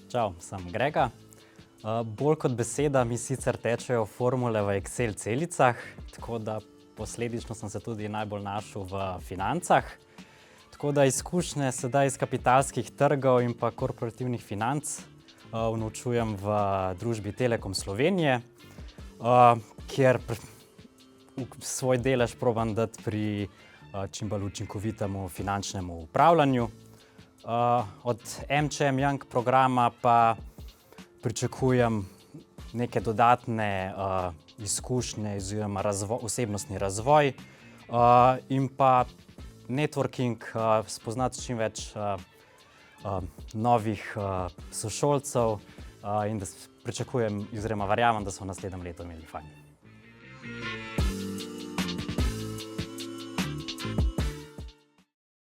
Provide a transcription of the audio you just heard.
Čau, sem Grega. Bolj kot beseda mi sicer tečejo formule v Excel celicah, tako da posledično sem se tudi najbolj našel v financah. Tako da izkušnje sedaj iz kapitalskih trgov in pa korporativnih financ unovčujem v družbi Telekom Slovenije, kjer svoj delež probam dati pri čim bolj učinkovitemu finančnemu upravljanju. Od MČM Young programa pa pričakujem neke dodatne izkušnje oziroma osebnostni razvoj in pa networking, spoznati čim več novih sošolcev in da pričakujem oziroma verjamem, da so v naslednjem letu imeli fajn.